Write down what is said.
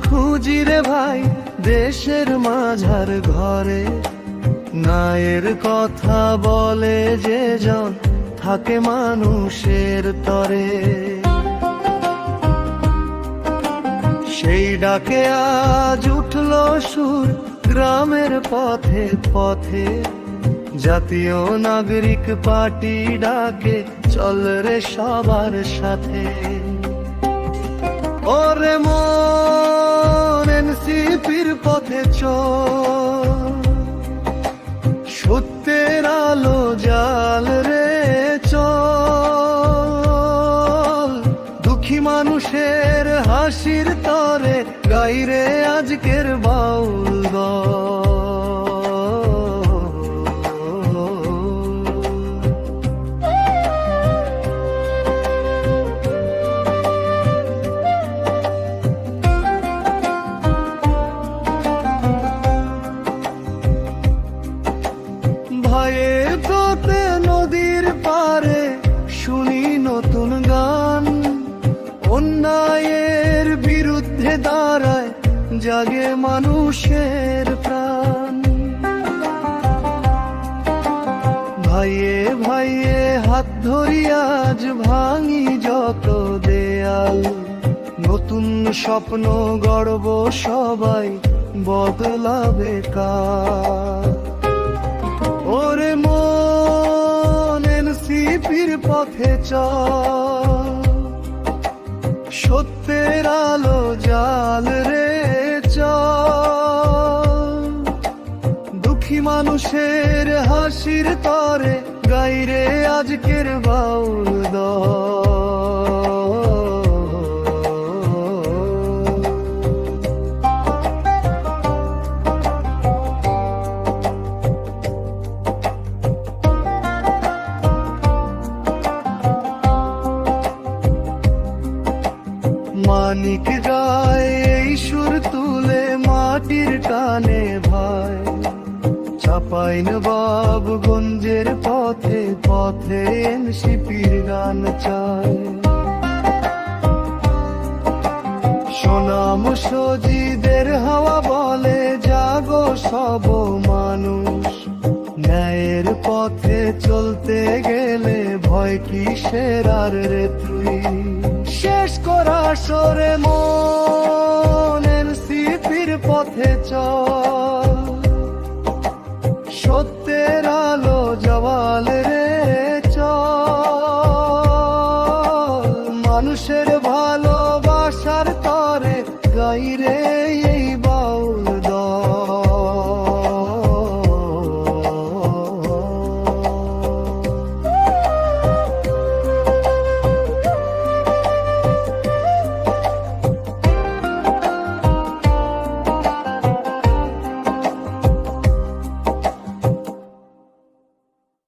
খুঁজি রে ভাই দেশের মাঝার ঘরে, নায়ের কথা বলে যে জন থাকে মানুষের তরে। সেই ডাকে আজ উঠল সুর গ্রামের পথে পথে, জাতীয় নাগরিক পার্টি ডাকে চল রে সবার সাথে। ওরে মন এনসিপির পথে চল, সত্যের আলো জাল রে চল, দুঃখী মানুষের হাসির তরে গাইরে আজকের বাউল দল। ভয়ে তোতে নদীর পারে শুনি নতুন গান, অন্যায়ের বিরুদ্ধে দাঁড়ায় জাগে মানুষের প্রাণ। ভাইয়ে ভাইয়ে হাত ধরি আজ ভাঙি যত দেয়াল, নতুন স্বপ্ন গড়ব সবাই বদলাবে কাল। ওরে মন এনসিপির পথে চল, সত্যের আলো জাল রে চল, দুঃখী মানুষের হাসির তরে গাইরে আজকের বাউল দল। মানিক গায় এই সুর তুলে মাটির টানে ভাই, চাপাইন বাবগঞ্জের পথে পথে এনসিপির গান চায়। সোনাম সজিদের হাওয়া বলে জাগো সব মানুষ, ন্যায়ের পথে চলতে গেলে ভয় কিসের আর রে তুই। শেষ করা সরে মন এনসিপির পথে চল, সত্যের আলো জওয়াল রে চল, মানুষের ভালোবাসার তরে গাইরে